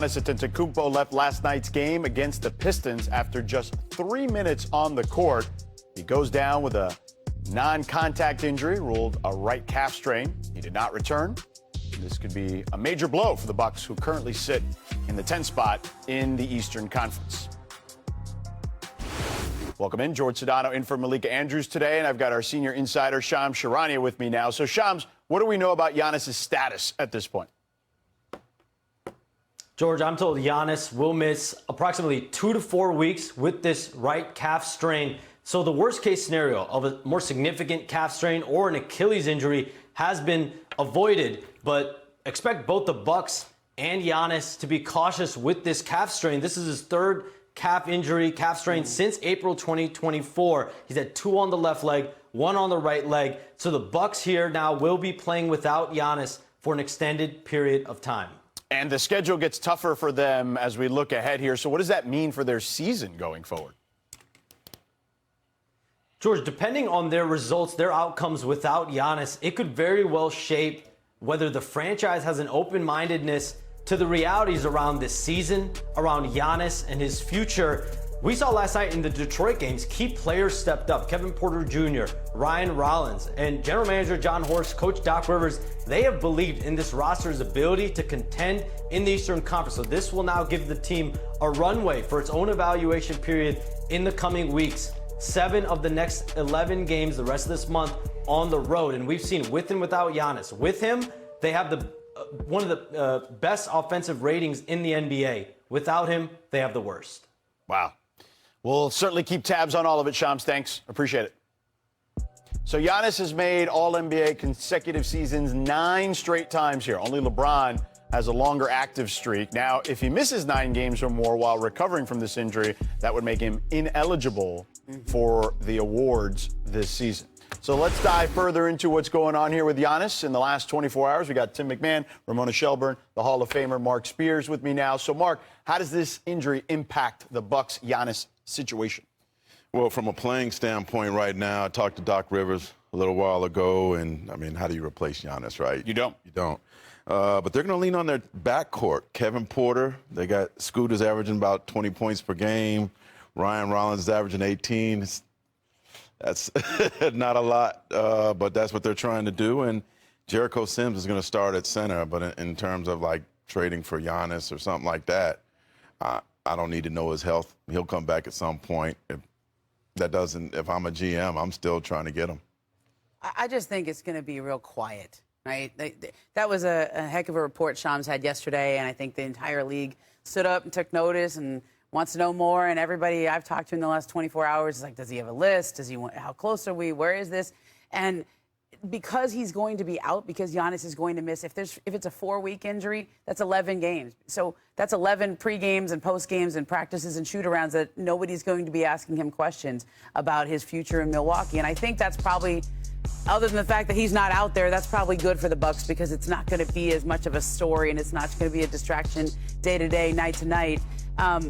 Giannis Antetokounmpo left last night's game against the Pistons after just 3 minutes on the court. He goes down with a non-contact injury, ruled a right calf strain. He did not return. This could be a major blow for the Bucks, who currently sit in the 10th spot in the Eastern Conference. Welcome in. George Sedano in for Malika Andrews today, and I've got our senior insider, Shams Charania, with me now. So, Shams, what do we know about Giannis' status at this point? George, I'm told Giannis will miss approximately 2 to 4 weeks with this right calf strain. So the worst case scenario of a more significant calf strain or an Achilles injury has been avoided. But expect both the Bucks and Giannis to be cautious with this calf strain. This is his third calf strain since April 2024. He's had 2 on the left leg, 1 on the right leg. So the Bucks here now will be playing without Giannis for an extended period of time. And the schedule gets tougher for them as we look ahead here. So what does that mean for their season going forward? George, depending on their results, their outcomes without Giannis, it could very well shape whether the franchise has an open-mindedness to the realities around this season, around Giannis and his future. We saw last night in the Detroit games, key players stepped up. Kevin Porter Jr., Ryan Rollins, and General Manager John Horst, Coach Doc Rivers, they have believed in this roster's ability to contend in the Eastern Conference. So this will now give the team a runway for its own evaluation period in the coming weeks. 7 of the next 11 games the rest of this month on the road. And we've seen with and without Giannis. With him, they have one of the best offensive ratings in the NBA. Without him, they have the worst. Wow. We'll certainly keep tabs on all of it, Shams. Thanks. Appreciate it. So Giannis has made All-NBA consecutive seasons 9 straight times here. Only LeBron has a longer active streak. Now, if he misses 9 games or more while recovering from this injury, that would make him ineligible for the awards this season. So let's dive further into what's going on here with Giannis. In the last 24 hours, we got Tim McMahon, Ramona Shelburne, the Hall of Famer Mark Spears with me now. So, Mark, how does this injury impact the Bucks-Giannis situation? Well, from a playing standpoint right now, I talked to Doc Rivers a little while ago, and, I mean, how do you replace Giannis, right? You don't. You don't. But they're going to lean on their backcourt. Kevin Porter, they got Scooters averaging about 20 points per game. Ryan Rollins is averaging 18. That's not a lot, but that's what they're trying to do. And Jericho Sims is going to start at center. But in terms of, like, trading for Giannis or something like that, I don't need to know his health. He'll come back at some point. If I'm a GM, I'm still trying to get him. I just think it's going to be real quiet, right? That was a heck of a report Shams had yesterday, and I think the entire league stood up and took notice and wants to know more. And everybody I've talked to in the last 24 hours is like, does he have a list? How close are we? Where is this? And because he's going to be out, because Giannis is going to miss, if it's a 4-week injury, that's 11 games. So that's 11 pre-games and post-games and practices and shoot-arounds that nobody's going to be asking him questions about his future in Milwaukee. And I think that's probably, other than the fact that he's not out there, that's probably good for the Bucks, because it's not going to be as much of a story and it's not going to be a distraction day-to-day, night-to-night.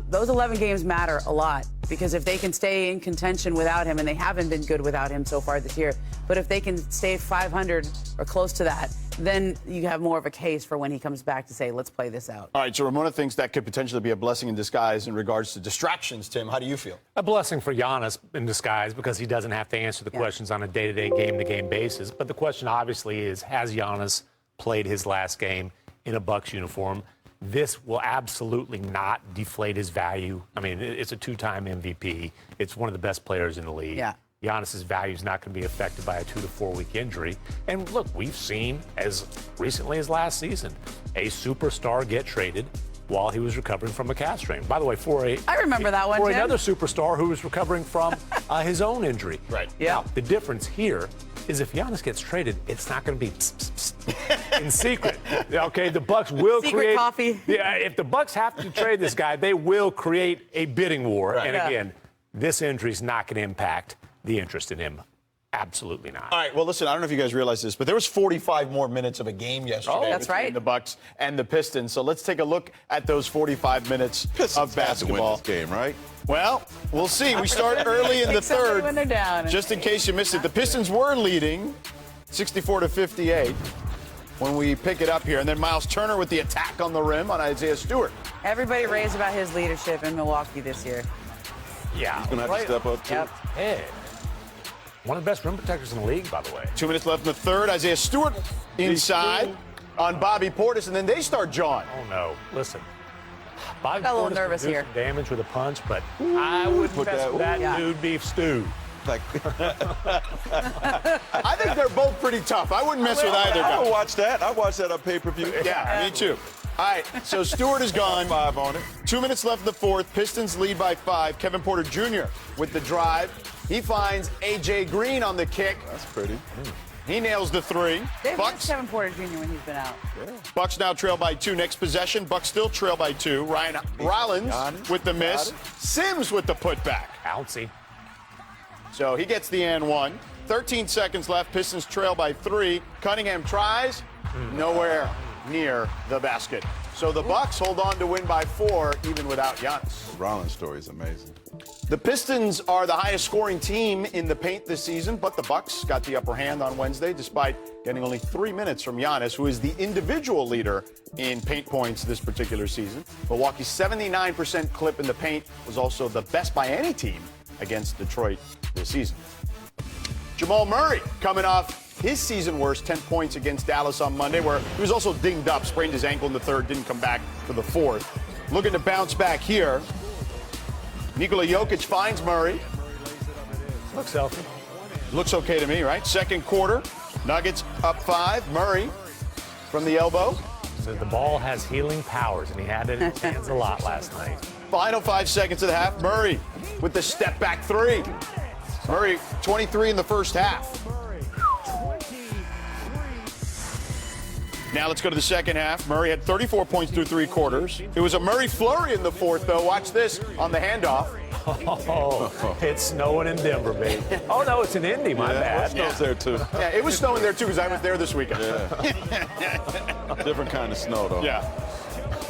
Those 11 games matter a lot, because if they can stay in contention without him, and they haven't been good without him so far this year, but if they can stay 500 or close to that, then you have more of a case for when he comes back to say, let's play this out. All right, so Ramona thinks that could potentially be a blessing in disguise in regards to distractions. Tim, how do you feel? A blessing for Giannis in disguise, because he doesn't have to answer the questions on a day-to-day, game-to-game basis. But the question obviously is, has Giannis played his last game in a Bucks uniform? This will absolutely not deflate his value. I mean, it's a 2-time MVP. It's one of the best players in the league. Yeah. Giannis's value is not going to be affected by a 2 to 4 week injury. And look, we've seen as recently as last season a superstar get traded while he was recovering from a calf strain. By the way, I remember that one, for Tim. another superstar who was recovering from his own injury. Right. Yeah. Now, the difference here is if Giannis gets traded, it's not going to be in secret. Okay, the Bucks will secret coffee. Yeah, if the Bucks have to trade this guy, they will create a bidding war. Right. And again, this injury is not going to impact the interest in him. Absolutely not. All right, well, listen, I don't know if you guys realize this, but there was 45 more minutes of a game yesterday that's between right. the Bucks and the Pistons. So let's take a look at those 45 minutes of basketball. Win this game, right? Well, we'll see. We start early in the third. When they're down. Just in case you missed it, the Pistons were leading 64-58 when we pick it up here. And then Miles Turner with the attack on the rim on Isaiah Stewart. Everybody raves about his leadership in Milwaukee this year. Yeah. He's going to have to step up, too. Yep. Hey. One of the best rim protectors in the league, by the way. 2 minutes left in the third. Isaiah Stewart inside on Bobby Portis, and then they start jawing. Oh, no. Listen. Bobby Got a little Portis nervous can do here. some damage with a punch, but I wouldn't Put mess that- with that Yeah. dude beef stew. Like, I think they're both pretty tough. I wouldn't mess with either I would guy. watch that. I watch that on pay-per-view. Yeah, me too. All right, so Stewart is gone. 5 on it. 2 minutes left in the fourth. Pistons lead by 5. Kevin Porter Jr. with the drive. He finds A.J. Green on the kick. That's pretty. He nails the three. They've missed Bucks. Kevin Porter Jr. when he's been out. Bucks now trail by 2. Next possession. Bucks still trail by 2. Ryan Rollins Giannis. with the miss. Got it. Sims with the putback. Bouncy. So he gets the and one. 13 seconds left. Pistons trail by 3. Cunningham tries. Nowhere near the basket. So the Bucks hold on to win by 4, even without Giannis. Rollins' story is amazing. The Pistons are the highest scoring team in the paint this season, but the Bucks got the upper hand on Wednesday despite getting only 3 minutes from Giannis, who is the individual leader in paint points this particular season. Milwaukee's 79% clip in the paint was also the best by any team against Detroit this season. Jamal Murray coming off his season worst 10 points against Dallas on Monday, where he was also dinged up, sprained his ankle in the third, didn't come back for the fourth. Looking to bounce back here. Nikola Jokic finds Murray. Looks healthy. Looks okay to me, right? Second quarter, Nuggets up 5. Murray from the elbow. So the ball has healing powers, and he had it in his hands a lot last night. Final 5 seconds of the half. Murray with the step back 3. Murray 23 in the first half. Now let's go to the second half. Murray had 34 points through 3 quarters. It was a Murray flurry in the fourth, though. Watch this on the handoff. Oh, it's snowing in Denver, baby. Oh, no, it's in Indy, my bad. Snow's there, too. Yeah, it was snowing there, too, because I was there this weekend. Different kind of snow, though. Yeah.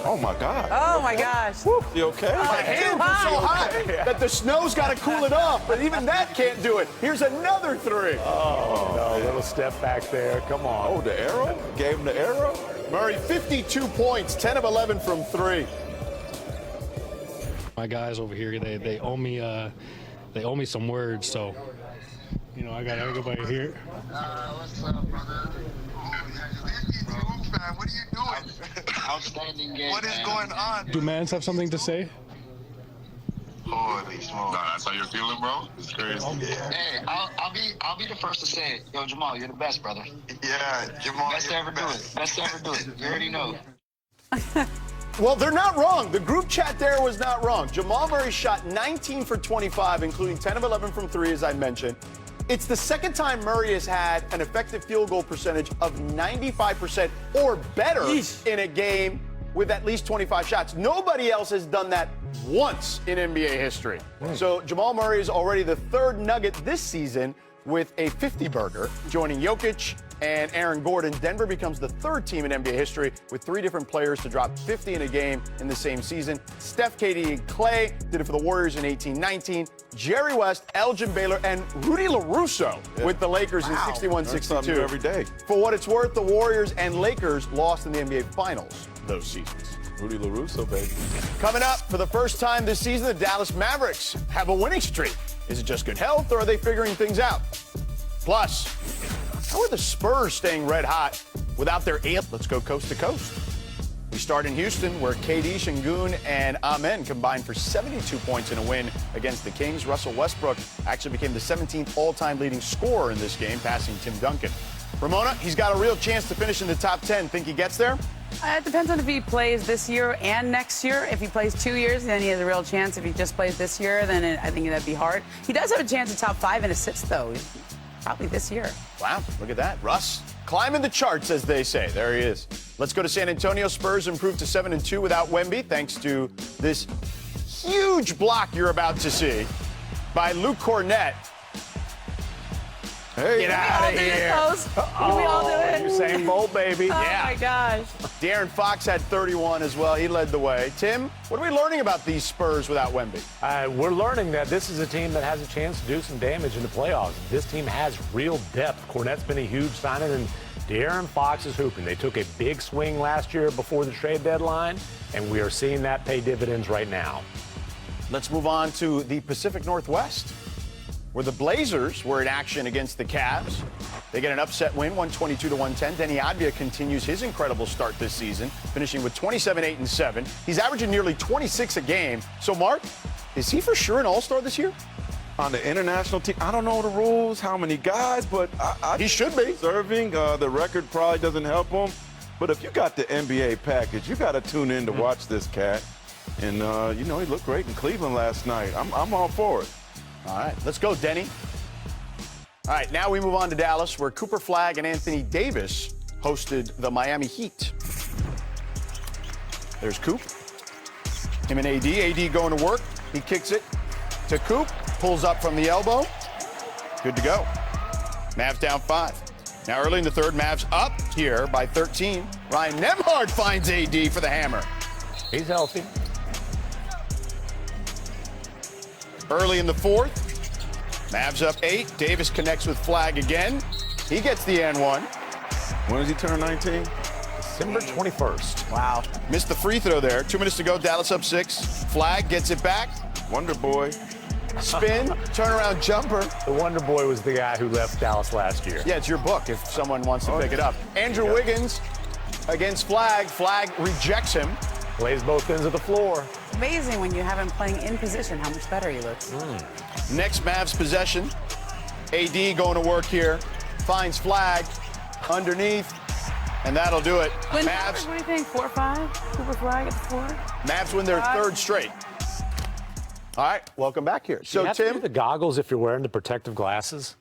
Oh, my God. Oh, my gosh. You okay? My hands are so hot that the snow's got to cool it off, but even that can't do it. Here's another 3. Oh, no, little step back there. Come on. Oh, the arrow? Gave him the arrow? Murray, 52 points, 10 of 11 from 3. My guys over here, they owe me some words, so I got everybody here. What's up, brother? Man, what are you doing? Outstanding game. What is going on? Do Mans have something to say? Holy smokes! Nah, that's how you're feeling, bro. It's crazy. Yeah. Hey, I'll be the first to say it. Yo, Jamal, you're the best, brother. Yeah, Jamal. Best to ever do it. Best to ever do it. You already know. Well, they're not wrong. The group chat there was not wrong. Jamal Murray shot 19 for 25, including 10 of 11 from 3, as I mentioned. It's the second time Murray has had an effective field goal percentage of 95% or better in a game with at least 25 shots. Nobody else has done that once in NBA history. So Jamal Murray is already the 3rd Nugget this season with a 50-burger, joining Jokic and Aaron Gordon. Denver becomes the 3rd team in NBA history with 3 different players to drop 50 in a game in the same season. Steph, KD, and Clay did it for the Warriors in 18-19. Jerry West, Elgin Baylor, and Rudy LaRusso with the Lakers in 61-62. Every day. For what it's worth, the Warriors and Lakers lost in the NBA Finals those seasons. Rudy LaRusso, baby. Coming up, for the first time this season, the Dallas Mavericks have a winning streak. Is it just good health, or are they figuring things out? Plus, how are the Spurs staying red hot without their eighth? Let's go coast to coast. We start in Houston, where KD, Şengün, and Amen combined for 72 points in a win against the Kings. Russell Westbrook actually became the 17th all-time leading scorer in this game, passing Tim Duncan. Ramona, he's got a real chance to finish in the top 10. Think he gets there? It depends on if he plays this year and next year. If he plays 2 years, then he has a real chance. If he just plays this year, then I think that'd be hard. He does have a chance at top 5 in assists, though. Probably this year. Wow, look at that. Russ climbing the charts, as they say. There he is. Let's go to San Antonio. Spurs improved to 7-2 without Wemby, thanks to this huge block you're about to see by Luke Cornett. Hey, Get out of here. Can we all do it? Usain Bolt, baby. Oh, Yeah. my gosh. De'Aaron Fox had 31 as well. He led the way. Tim, what are we learning about these Spurs without Wemby? We're learning that this is a team that has a chance to do some damage in the playoffs. This team has real depth. Cornette's been a huge signing, and De'Aaron Fox is hooping. They took a big swing last year before the trade deadline, and we are seeing that pay dividends right now. Let's move on to the Pacific Northwest, where the Blazers were in action against the Cavs. They get an upset win, 122-110. Denny Advia continues his incredible start this season, finishing with 27, 8, and 7. He's averaging nearly 26 a game. So, Mark, is he for sure an All-Star this year? On the international team, I don't know the rules, how many guys, but He should be. Serving, the record probably doesn't help him. But if you got the NBA package, you got to tune in to watch this cat. And, he looked great in Cleveland last night. I'm all for it. All right, let's go, Denny. All right, now we move on to Dallas, where Cooper Flagg and Anthony Davis hosted the Miami Heat. There's Coop. Him and AD. AD going to work. He kicks it to Coop. Pulls up from the elbow. Good to go. Mavs down 5. Now early in the third, Mavs up here by 13. Ryan Nembhard finds AD for the hammer. He's healthy. Early in the fourth, Mavs up 8. Davis connects with Flagg again. He gets the N1. When does he turn 19? December 21st. Wow. Missed the free throw there. 2 minutes to go. Dallas up 6. Flagg gets it back. Wonder Boy. Spin, turnaround jumper. The Wonder Boy was the guy who left Dallas last year. Yeah, it's your book if someone wants to pick it up. Andrew Wiggins against Flagg. Flagg rejects him. Plays both ends of the floor. Amazing when you have him playing in position, how much better he looks. Next Mavs possession. AD going to work here. Finds Flagg underneath. And that'll do it. What Mavs, do you think? 4-5? Cooper Flagg at the 4? Mavs win their third straight. All right, welcome back here. So, you have to Tim. do the goggles if you're wearing the protective glasses.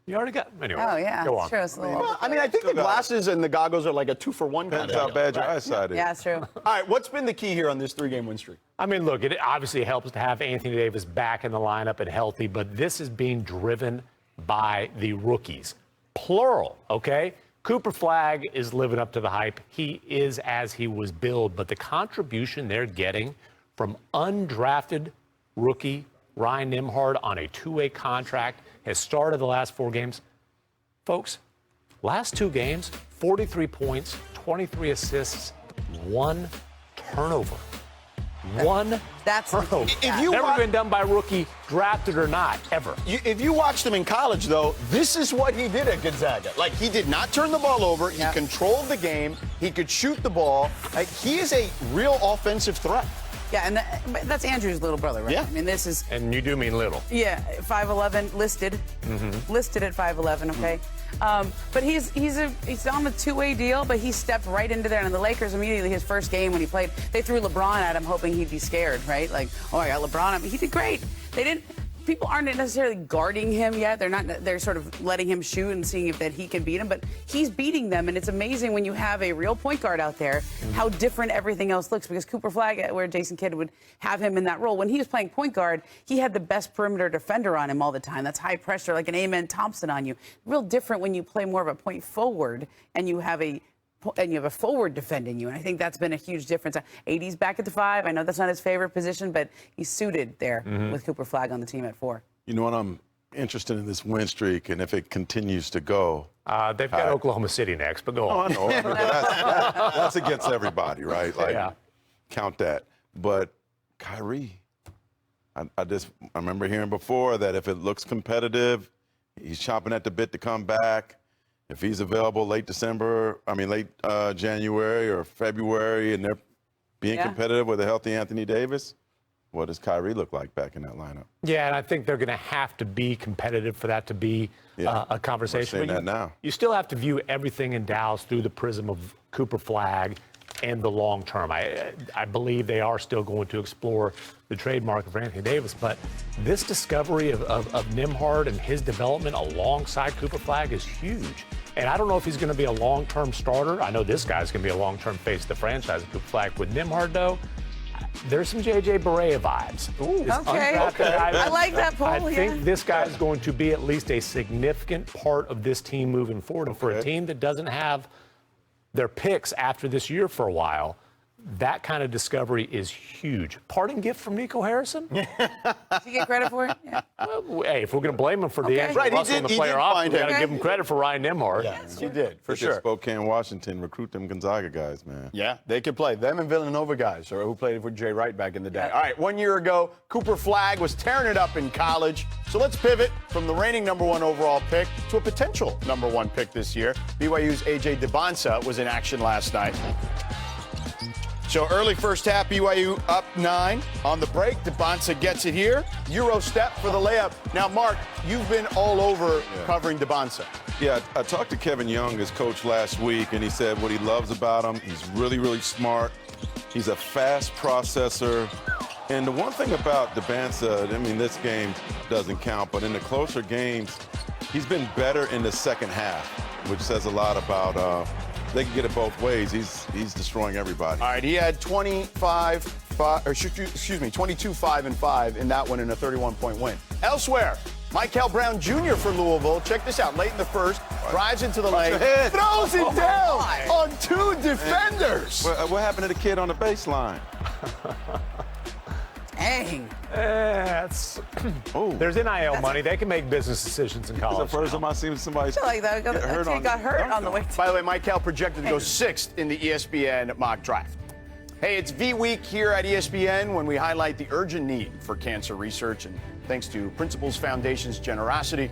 You already got anyway. Oh, yeah. Go on. True. It's a little Well, I mean, I think the glasses and the goggles are like a 2-for-1 kind Depends of how deal. bad your eyesight is. Yeah, it's true. All right, what's been the key here on this 3-game win streak? I mean, look, it obviously helps to have Anthony Davis back in the lineup and healthy, but this is being driven by the rookies. Plural, okay? Cooper Flagg is living up to the hype. He is as he was billed, but the contribution they're getting from undrafted rookie Ryan Nembhard on a 2-way contract has started the last 4 games. Folks, last 2 games, 43 points, 23 assists, 1 turnover. 1 That's turnover. If you Never watch- been done by a rookie, drafted or not, ever. If you watched him in college, though, this is what he did at Gonzaga. Like, he did not turn the ball over. He controlled the game. He could shoot the ball. Like, he is a real offensive threat. Yeah, and that's Andrew's little brother, right? Yeah. I mean, this is, And you do mean little. yeah, 5'11", listed at 5'11", okay? But he's on the 2-way deal, but he stepped right into there. And the Lakers immediately, his first game when he played, they threw LeBron at him hoping he'd be scared, right? Like, oh, I got LeBron. I mean, he did great. People aren't necessarily guarding him yet. They're sort of letting him shoot and seeing if that he can beat him. But he's beating them, and it's amazing when you have a real point guard out there how different everything else looks. Because Cooper Flagg, where Jason Kidd would have him in that role, when he was playing point guard, he had the best perimeter defender on him all the time. That's high pressure, like an Amen Thompson on you. Real different when you play more of a point forward and you have a forward defending you. And I think that's been a huge difference. AD's back at the 5. I know that's not his favorite position, but he's suited there with Cooper Flagg on the team at 4. You know what? I'm interested in this win streak, and if it continues to go. They've got Oklahoma City next, but go Oh, I on. know. That's against everybody, right? Like, count that. But Kyrie, I remember hearing before that if it looks competitive, he's chomping at the bit to come back. If he's available late January or February, and they're being competitive with a healthy Anthony Davis, what does Kyrie look like back in that lineup? Yeah, and I think they're going to have to be competitive for that to be a conversation. We're saying But that now. You still have to view everything in Dallas through the prism of Cooper Flagg and the long term. I believe they are still going to explore the trade market for Anthony Davis, but this discovery of Nembhard and his development alongside Cooper Flagg is huge. And I don't know if he's going to be a long-term starter. I know this guy's going to be a long-term face of the franchise, Cooper Flagg. With Nembhard, though, there's some J.J. Barea vibes. Okay. I like that poll, I think this guy is going to be at least a significant part of this team moving forward. And for a team that doesn't have their picks after this year for a while, That kind of discovery is huge. Parting gift from Nico Harrison? Does he get credit for it? Yeah. Well, hey, if we're going to blame him for the D'Angelo Right, he Russell did- and the he player did off, find we got to him. give him credit for Ryan Nembhard. Yes, he did, for Look at sure. Spokane, Washington, recruit them Gonzaga guys, man. Yeah, they could play. Them and Villanova guys, or who played with Jay Wright back in the day. All right, 1 year ago, Cooper Flagg was tearing it up in college. So let's pivot from the reigning #1 overall pick to a potential #1 pick this year. BYU's A.J. DeBonsa was in action last night. So early first half, BYU up 9. On the break, DeBonsa gets it here. Euro step for the layup. Now, Mark, you've been all over covering DeBonsa. Yeah, I talked to Kevin Young, his coach, last week, and he said what he loves about him, he's really, really smart. He's a fast processor. And the one thing about DeBonsa, I mean, this game doesn't count, but in the closer games, he's been better in the second half, which says a lot about they can get it both ways. He's destroying everybody. All right, he had 22, 5, and 5 in that one in a 31-point win. Elsewhere, Michael Brown Jr. for Louisville. Check this out. Late in the first, drives into the lane, throws it down on 2 defenders. What happened to the kid on the baseline? Dang. There's NIL money. They can make business decisions in It's the college. first time I've seen somebody I feel like that get hurt kid got hurt on the way. By the way, Michael projected to go 6th in the ESPN mock draft. Hey, it's V Week here at ESPN when we highlight the urgent need for cancer research. And thanks to Principles Foundation's generosity,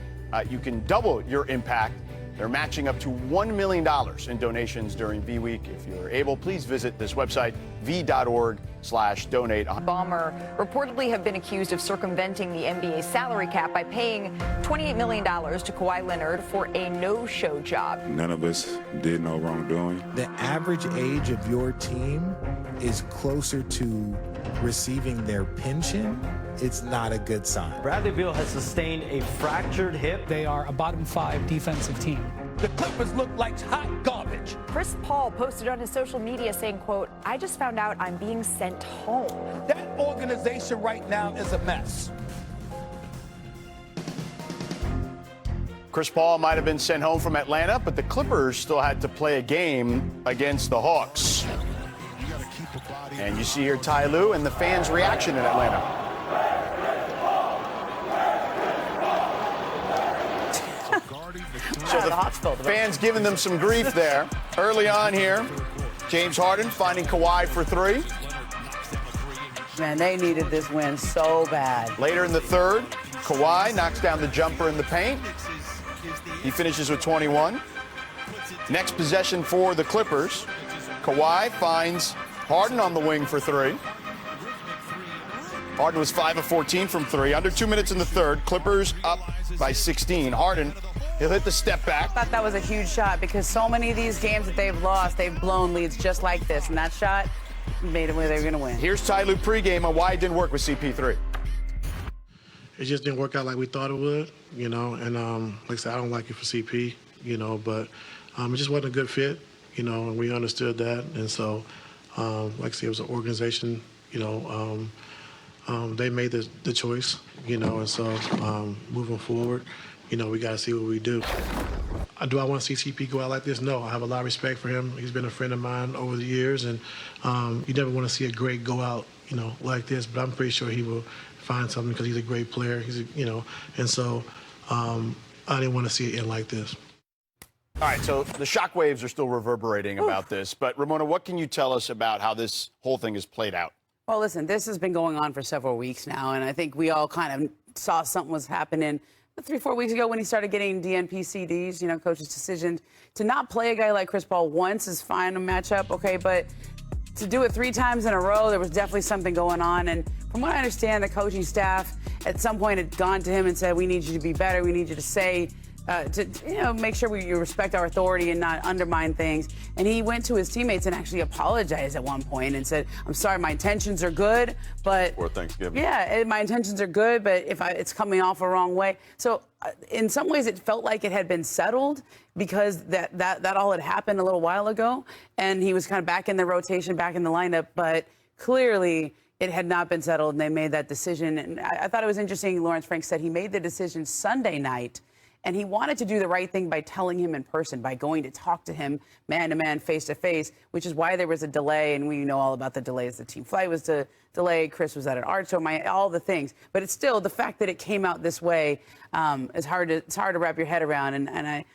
you can double your impact. They're matching up to $1 million in donations during V Week. If you're able, please visit this website, v.org/donate. Bomber reportedly have been accused of circumventing the NBA salary cap by paying $28 million to Kawhi Leonard for a no-show job. None of us did no wrongdoing. The average age of your team is closer to receiving their pension. It's not a good sign. Bradley Beal has sustained a fractured hip. They are a bottom 5 defensive team. The Clippers look like hot garbage. Chris Paul posted on his social media saying, quote, "I just found out I'm being sent home." That organization right now is a mess. Chris Paul might have been sent home from Atlanta, but the Clippers still had to play a game against the Hawks. And you see here Ty Lue and the fans' reaction in Atlanta. So the fans giving them some grief there. Early on here, James Harden finding Kawhi for 3. Man, they needed this win so bad. Later in the third, Kawhi knocks down the jumper in the paint. He finishes with 21. Next possession for the Clippers. Kawhi finds Harden on the wing for 3. Harden was 5 of 14 from 3. Under 2 minutes in the third. Clippers up by 16. Harden, he'll hit the step back. I thought that was a huge shot because so many of these games that they've lost, they've blown leads just like this. And that shot made it where they were going to win. Here's Ty Lue pregame on why it didn't work with CP3. It just didn't work out like we thought it would, you know. And like I said, I don't like it for CP, you know, but it just wasn't a good fit, you know, and we understood that. And so, like I said, it was an organization, you know, they made the choice, you know, and so moving forward, you know, we got to see what we do. Do I want to see CP go out like this? No, I have a lot of respect for him. He's been a friend of mine over the years, and you never want to see a great go out, you know, like this, but I'm pretty sure he will find something because he's a great player. He's, you know, and so I didn't want to see it end like this. All right, so the shockwaves are still reverberating about this, but Ramona, what can you tell us about how this whole thing has played out? Well, listen, this has been going on for several weeks now, and I think we all kind of saw something was happening 3-4 weeks ago when he started getting DNP CDs. You know, coach's decision to not play a guy like Chris Paul once is fine to match up, okay, but to do it 3 times in a row, there was definitely something going on. And from what I understand, the coaching staff at some point had gone to him and said, we need you to be better. We need you to say, make sure you respect our authority and not undermine things. And he went to his teammates and actually apologized at one point and said, I'm sorry, my intentions are good, but... Or Thanksgiving. Yeah, my intentions are good, but it's coming off a wrong way. So in some ways, it felt like it had been settled because that all had happened a little while ago. And he was kind of back in the rotation, back in the lineup. But clearly, it had not been settled, and they made that decision. And I thought it was interesting, Lawrence Frank said he made the decision Sunday night, And he wanted to do the right thing by telling him in person, by going to talk to him man-to-man, face-to-face, which is why there was a delay. And we know all about the delays. The team flight was delayed. Chris was at an art show, all the things. But it's still, the fact that it came out this way is hard to wrap your head around. And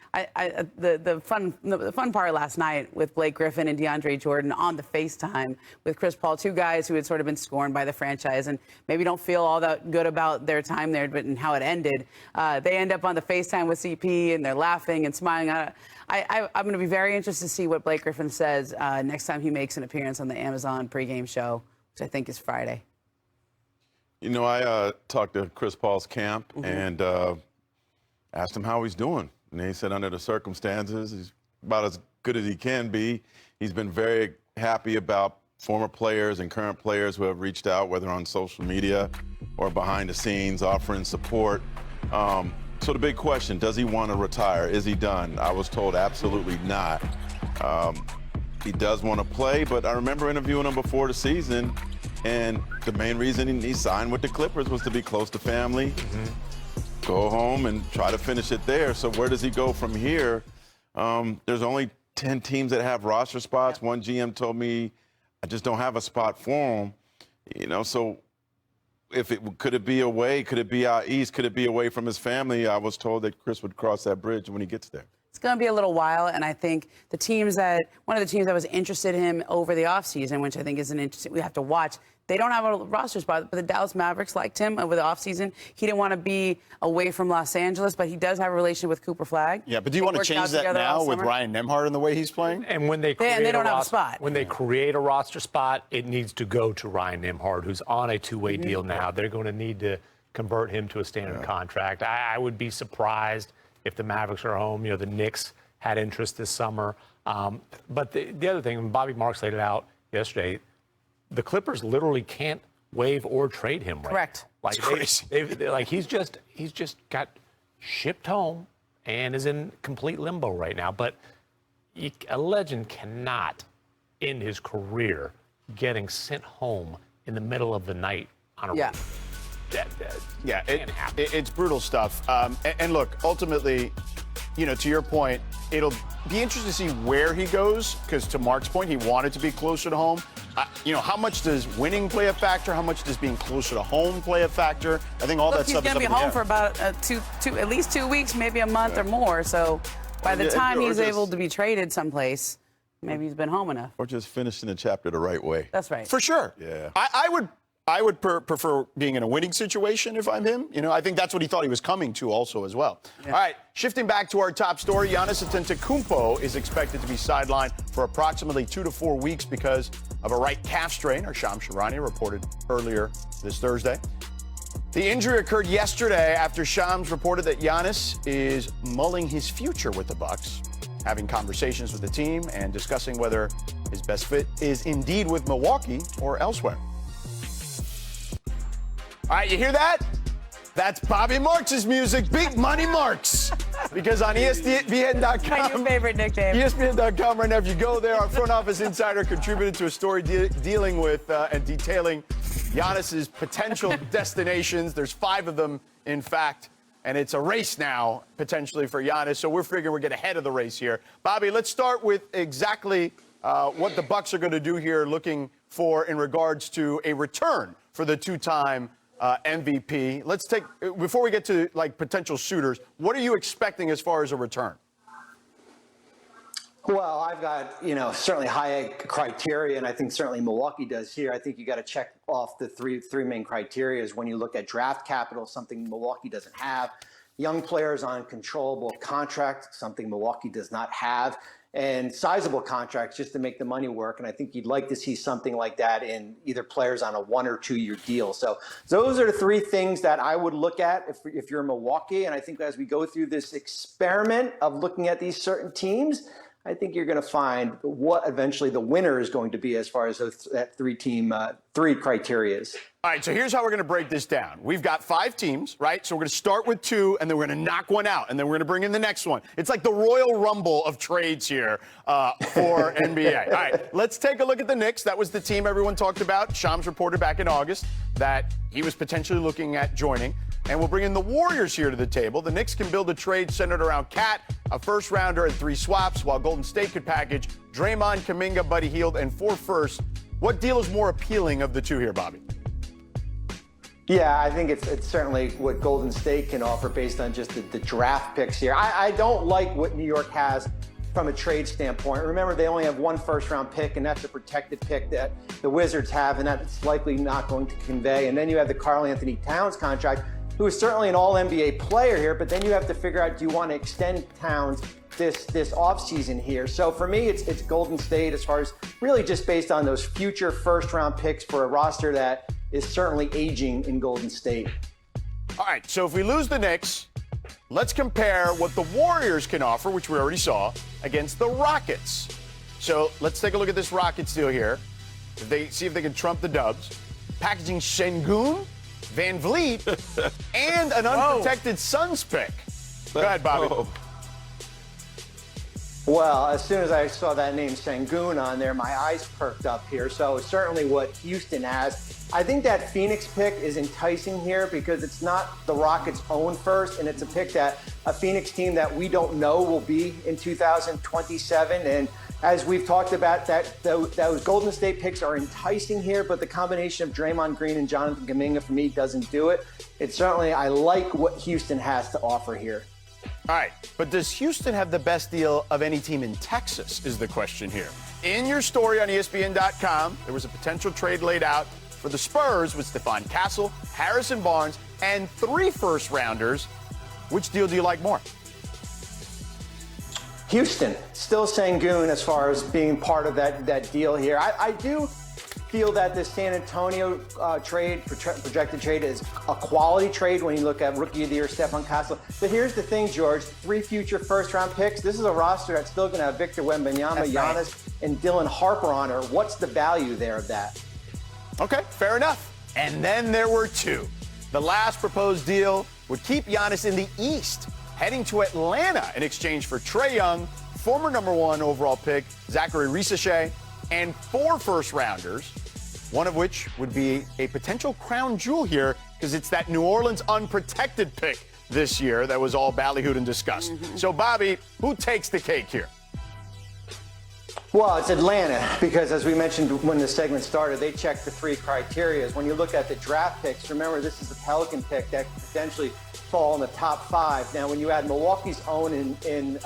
the fun part last night with Blake Griffin and DeAndre Jordan on the FaceTime with Chris Paul, two guys who had sort of been scorned by the franchise and maybe don't feel all that good about their time there, but and how it ended. They end up on the FaceTime with CP and they're laughing and smiling. I'm going to be very interested to see what Blake Griffin says next time he makes an appearance on the Amazon pregame show, which I think is Friday. You know, I talked to Chris Paul's camp and asked him how he's doing. And he said under the circumstances, he's about as good as he can be. He's been very happy about former players and current players who have reached out, whether on social media or behind the scenes, offering support. So the big question, does he want to retire? Is he done? I was told absolutely not. He does want to play, but I remember interviewing him before the season, and the main reason he signed with the Clippers was to be close to family, go home and try to finish it there. So where does he go from here? There's only 10 teams that have roster spots. One GM told me, I just don't have a spot for him. You know, so could it be away? Could it be out east? Could it be away from his family? I was told that Chris would cross that bridge when he gets there. It's going to be a little while, and I think one of the teams that was interested in him over the offseason, which I think is we have to watch, they don't have a roster spot, but the Dallas Mavericks liked him over the offseason. He didn't want to be away from Los Angeles, but he does have a relation with Cooper Flagg. Yeah, but do you want to change that now with Ryan Nembhard and the way he's playing? And when they create they don't have a spot. When they create a roster spot, it needs to go to Ryan Nembhard, who's on a two-way deal now. They're going to need to convert him to a standard contract. I would be surprised if the Mavericks are home. You know, the Knicks had interest this summer. But the other thing, when Bobby Marks laid it out yesterday, the Clippers literally can't waive or trade him right Correct. now. Like he's just got shipped home and is in complete limbo right now. But a legend cannot end his career getting sent home in the middle of the night on a road. It's brutal stuff. And look, ultimately, you know, to your point, it'll be interesting to see where he goes, because to Mark's point, he wanted to be closer to home. You know, how much does winning play a factor? How much does being closer to home play a factor? I think all that stuff is up in the air. He's going to be home for about at least 2 weeks, maybe a month or more. So by the time he's able to be traded someplace, maybe he's been home enough. Or just finishing the chapter the right way. That's right. For sure. Yeah. I would prefer being in a winning situation if I'm him. You know, I think that's what he thought he was coming to also as well. Yeah. All right, shifting back to our top story, Giannis Antetokounmpo is expected to be sidelined for approximately 2 to 4 weeks because of a right calf strain, our Shams Charania reported earlier this Thursday. The injury occurred yesterday after Shams reported that Giannis is mulling his future with the Bucks, having conversations with the team and discussing whether his best fit is indeed with Milwaukee or elsewhere. All right, you hear that? That's Bobby Marks' music, Big Money Marks. Because on ESPN.com, my new favorite nickname. ESPN.com right now, if you go there, our front office insider contributed to a story dealing with and detailing Giannis's potential destinations. There's 5 of them, in fact, and it's a race now, potentially, for Giannis. So we're figuring we'll get ahead of the race here. Bobby, let's start with exactly what the Bucks are going to do here, looking for in regards to a return for the two-time MVP. Let's take, before we get to like potential suitors, what are you expecting as far as a return? Well, I've got, certainly high criteria, and I think certainly Milwaukee does here. I think you got to check off the three main criteria when you look at draft capital, something Milwaukee doesn't have. Young players on controllable contract, something Milwaukee does not have. And sizable contracts just to make the money work. And I think you'd like to see something like that in either players on a 1 or 2 year deal. So those are the 3 things that I would look at if you're Milwaukee. And I think as we go through this experiment of looking at these certain teams, I think you're going to find what eventually the winner is going to be as far as that 3-team three criterias. All right, so here's how we're going to break this down. We've got 5 teams, right? So we're going to start with 2, and then we're going to knock one out, and then we're going to bring in the next one. It's like the Royal Rumble of trades here for NBA. All right, let's take a look at the Knicks. That was the team everyone talked about. Shams reported back in August that he was potentially looking at joining. And we'll bring in the Warriors here to the table. The Knicks can build a trade centered around Cat, a first-rounder, and 3 swaps, while Golden State could package Draymond, Kuminga, Buddy Hield, and 4 firsts. What deal is more appealing of the 2 here, Bobby? Yeah, I think it's certainly what Golden State can offer based on just the draft picks here. I don't like what New York has from a trade standpoint. Remember, they only have 1 first-round pick, and that's a protected pick that the Wizards have, and that's likely not going to convey. And then you have the Karl-Anthony Towns contract, who is certainly an all-NBA player here, but then you have to figure out, do you want to extend Towns this offseason here? So for me, it's Golden State as far as really just based on those future first-round picks for a roster that is certainly aging in Golden State. All right, so if we lose the Knicks, let's compare what the Warriors can offer, which we already saw, against the Rockets. So let's take a look at this Rockets deal here. See if they can trump the Dubs. Packaging Şengün, Van Vliet, and an unprotected Suns pick. Go ahead, Bobby. Well, as soon as I saw that name Şengün on there, my eyes perked up here. So certainly what Houston has. I think that Phoenix pick is enticing here because it's not the Rockets' own first, and it's a pick that a Phoenix team that we don't know will be in 2027. And as we've talked about, those Golden State picks are enticing here, but the combination of Draymond Green and Jonathan Kuminga for me doesn't do it. It's certainly, I like what Houston has to offer here. All right, but does Houston have the best deal of any team in Texas is the question here. In your story on ESPN.com, there was a potential trade laid out for the Spurs with Stephon Castle, Harrison Barnes, and 3 first-rounders. Which deal do you like more? Houston, still Şengün as far as being part of that deal here. I do feel that this San Antonio projected trade is a quality trade when you look at Rookie of the Year Stephon Castle. But here's the thing, George, 3 future first-round picks. This is a roster that's still going to have Victor Wembanyama, Giannis, and Dylan Harper on her. What's the value there of that? Okay, fair enough. And then there were 2. The last proposed deal would keep Giannis in the East, heading to Atlanta in exchange for Trae Young, former #1 overall pick Zachary Risachet, and 4 first-rounders, one of which would be a potential crown jewel here because it's that New Orleans unprotected pick this year that was all ballyhooed and discussed. So, Bobby, who takes the cake here? Well, it's Atlanta because, as we mentioned when the segment started, they checked the 3 criteria. When you look at the draft picks, remember this is a Pelican pick that could potentially fall in the top 5. Now, when you add Milwaukee's own in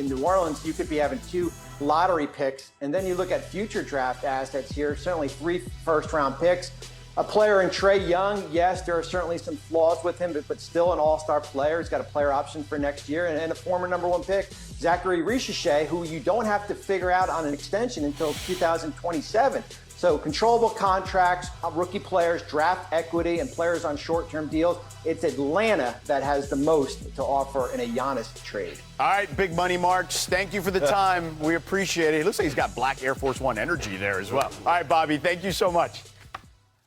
New Orleans, you could be having 2 lottery picks. And then you look at future draft assets here, certainly 3 first-round picks. A player in Trae Young, yes, there are certainly some flaws with him, but still an all-star player. He's got a player option for next year. And a former #1 pick, Zachary Risachet, who you don't have to figure out on an extension until 2027. So controllable contracts, rookie players, draft equity, and players on short-term deals. It's Atlanta that has the most to offer in a Giannis trade. All right, big money marks. Thank you for the time. We appreciate it. It looks like he's got black Air Force One energy there as well. All right, Bobby, thank you so much.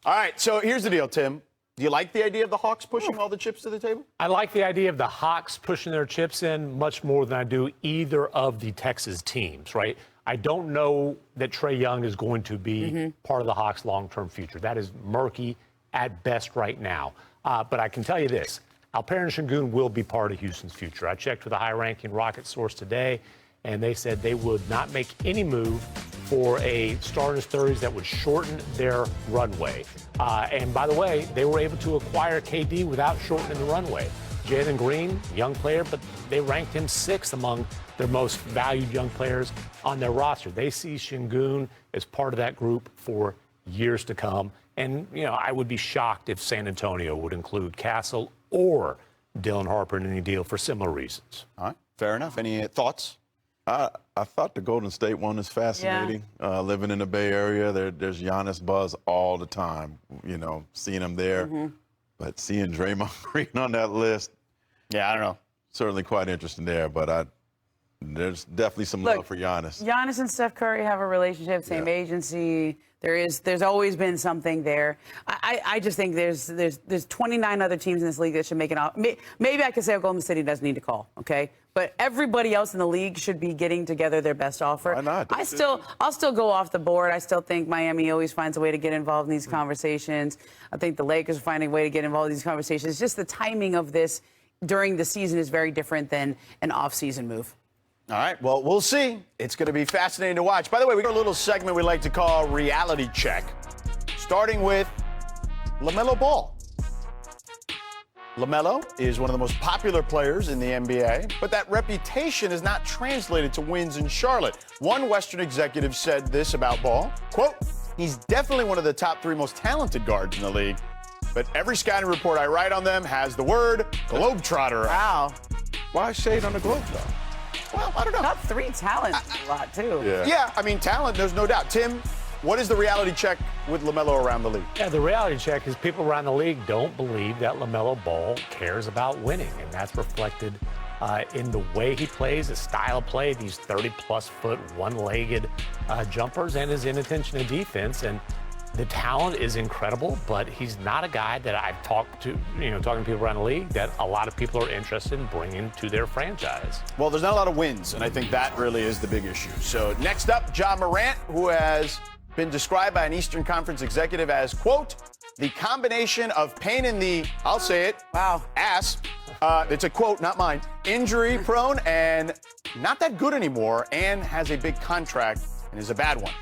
All right, so here's the deal, Tim. Do you like the idea of the Hawks pushing all the chips to the table? I like the idea of the Hawks pushing their chips in much more than I do either of the Texas teams, right? I don't know that Trae Young is going to be part of the Hawks' long-term future. That is murky at best right now. But I can tell you this. Alperen Şengün will be part of Houston's future. I checked with a high-ranking Rocket source today, and they said they would not make any move for a star in his 30s that would shorten their runway. And by the way, they were able to acquire KD without shortening the runway. Jalen Green, young player, but they ranked him 6th among their most valued young players on their roster. They see Şengün as part of that group for years to come. And, you know, I would be shocked if San Antonio would include Castle or Dylan Harper in any deal for similar reasons. All right, fair enough. Any thoughts? I thought the Golden State one is fascinating. Yeah. Living in the Bay Area, there's Giannis buzz all the time, you know, seeing him there. But seeing Draymond Green on that list, yeah, I don't know. Certainly quite interesting there, but There's definitely some Look, love for Giannis. Giannis and Steph Curry have a relationship, same agency. There's always been something there. I just think there's 29 other teams in this league that should make it out. Maybe I could say Golden City doesn't need to call, okay? But everybody else in the league should be getting together their best offer. Why not? I'll still go off the board. I still think Miami always finds a way to get involved in these conversations. I think the Lakers are finding a way to get involved in these conversations. Just the timing of this during the season is very different than an off-season move. All right, well, we'll see. It's going to be fascinating to watch. By the way, we got a little segment we like to call Reality Check, starting with Lamelo Ball. Lamelo is one of the most popular players in the NBA, but that reputation is not translated to wins in Charlotte. One Western executive said this about Ball, quote, he's definitely one of the top 3 most talented guards in the league, but every scouting report I write on them has the word Globetrotter. Wow. Why shade on the Globetrotter? Well, I don't know. Top 3 talent a lot, too. Yeah, I mean, talent, there's no doubt. Tim, what is the reality check with Lamelo around the league? Yeah, the reality check is people around the league don't believe that Lamelo Ball cares about winning, and that's reflected in the way he plays, his style of play, these 30-plus foot, one-legged jumpers, and his inattention to defense. And the talent is incredible, but he's not a guy that I've talked to, talking to people around the league, that a lot of people are interested in bringing to their franchise. Well, there's not a lot of wins, and I think that really is the big issue. So next up, Ja Morant, who has been described by an Eastern Conference executive as, quote, the combination of pain in the, I'll say it, ass, it's a quote, not mine, injury prone and not that good anymore, and has a big contract and is a bad one.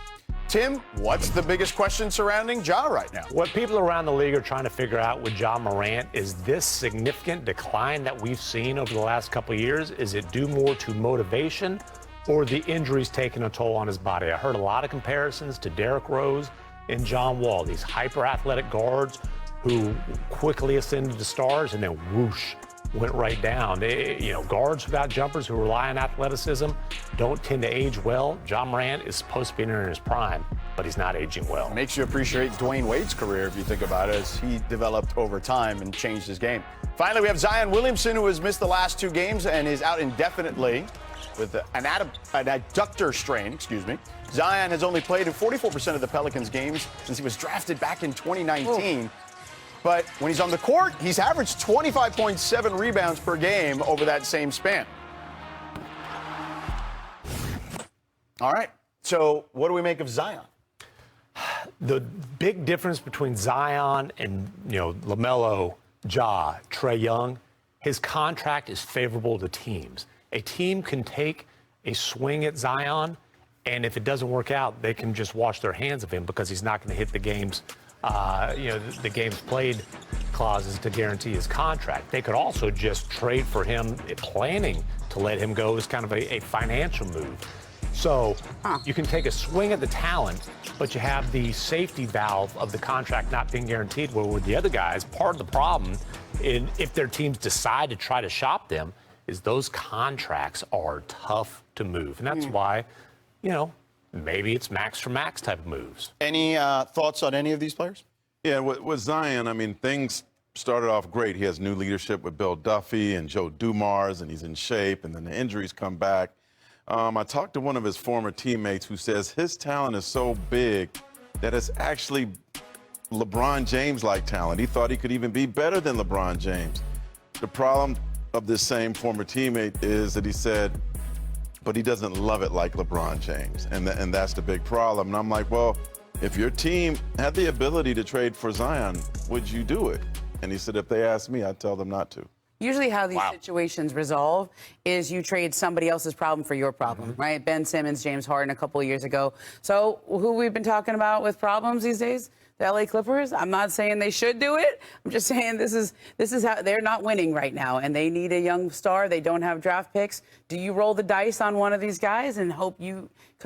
Tim, what's the biggest question surrounding Ja right now? What people around the league are trying to figure out with Ja Morant is this significant decline that we've seen over the last couple of years. Is it due more to motivation or the injuries taking a toll on his body? I heard a lot of comparisons to Derrick Rose and John Wall, these hyper-athletic guards who quickly ascended to stars and then whoosh, went right down. Guards without jumpers who rely on athleticism don't tend to age well. Ja Morant is supposed to be in his prime, but he's not aging well. Makes you appreciate Dwayne Wade's career, if you think about it, as he developed over time and changed his game. Finally, we have Zion Williamson, who has missed the last 2 games and is out indefinitely with an adductor strain, Zion has only played in 44% of the Pelicans' games since he was drafted back in 2019. But when he's on the court, he's averaged 25.7 rebounds per game over that same span. All right. So what do we make of Zion? The big difference between Zion and, LaMelo, Ja, Trae Young, his contract is favorable to teams. A team can take a swing at Zion, and if it doesn't work out, they can just wash their hands of him because he's not going to hit the games. The games played clauses to guarantee his contract. They could also just trade for him, planning to let him go as kind of a financial move. So you can take a swing at the talent, but you have the safety valve of the contract not being guaranteed. Where with the other guys, part of the problem, if their teams decide to try to shop them, is those contracts are tough to move. And that's why, maybe it's max for max type of moves. Any thoughts on any of these players? Yeah, with Zion, I mean, things started off great. He has new leadership with Bill Duffy and Joe Dumars, and he's in shape, and then the injuries come back. I talked to one of his former teammates who says his talent is so big that it's actually LeBron James-like talent. He thought he could even be better than LeBron James. The problem of this same former teammate is that he said, but he doesn't love it like LeBron James, and that's the big problem. And I'm like, well, if your team had the ability to trade for Zion, would you do it? And he said, if they asked me, I'd tell them not to. Usually how these situations resolve is you trade somebody else's problem for your problem, right? Ben Simmons, James Harden a couple of years ago. So who we've been talking about with problems these days? The LA Clippers. I'm not saying they should do it. I'm just saying this is how they're not winning right now, and they need a young star. They don't have draft picks. Do you roll the dice on one of these guys and hope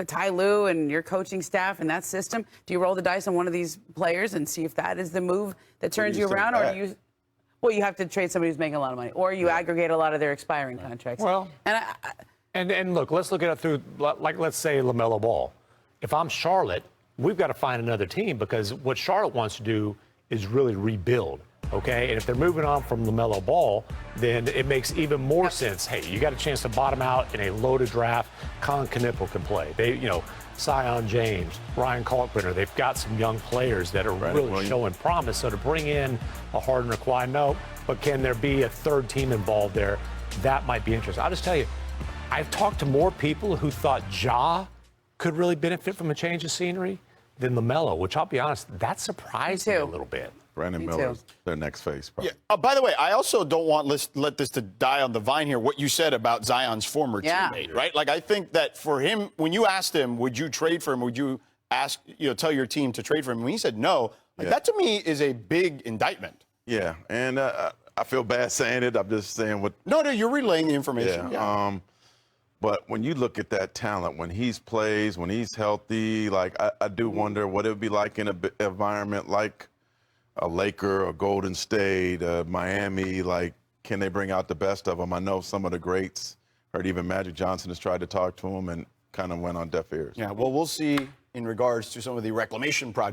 Ty Lue and your coaching staff and that system? Do you roll the dice on one of these players and see if that is the move that turns you around, or do you? Well, you have to trade somebody who's making a lot of money, or you aggregate a lot of their expiring contracts. Well, and look, let's look at it through, like, let's say LaMelo Ball. If I'm Charlotte, we've got to find another team, because what Charlotte wants to do is really rebuild. Okay, and if they're moving on from LaMelo Ball, then it makes even more sense. Hey, you got a chance to bottom out in a loaded draft. Colin Knippel can play. Sion James, Ryan Kalkbrenner, they've got some young players that are really showing promise. So to bring in a Harden or Kawhi, no. But can there be a third team involved there? That might be interesting. I'll just tell you, I've talked to more people who thought Ja could really benefit from a change of scenery than LaMelo, which I'll be honest, that surprised me a little bit. Brandon Miller's their next face. Probably. Yeah. By the way, I also don't want let this to die on the vine here. What you said about Zion's former teammate, right? Like, I think that for him, when you asked him, would you trade for him? Would you tell your team to trade for him? When he said no, that to me is a big indictment. Yeah, and I feel bad saying it. I'm just saying what. No, you're relaying the information. Yeah. But when you look at that talent, when he plays, when he's healthy, like I do wonder what it would be like in an environment like a Laker or Golden State, Miami. Like, can they bring out the best of them? I know some of the greats. Heard even Magic Johnson has tried to talk to him and kind of went on deaf ears. Yeah, well, we'll see in regards to some of the reclamation projects.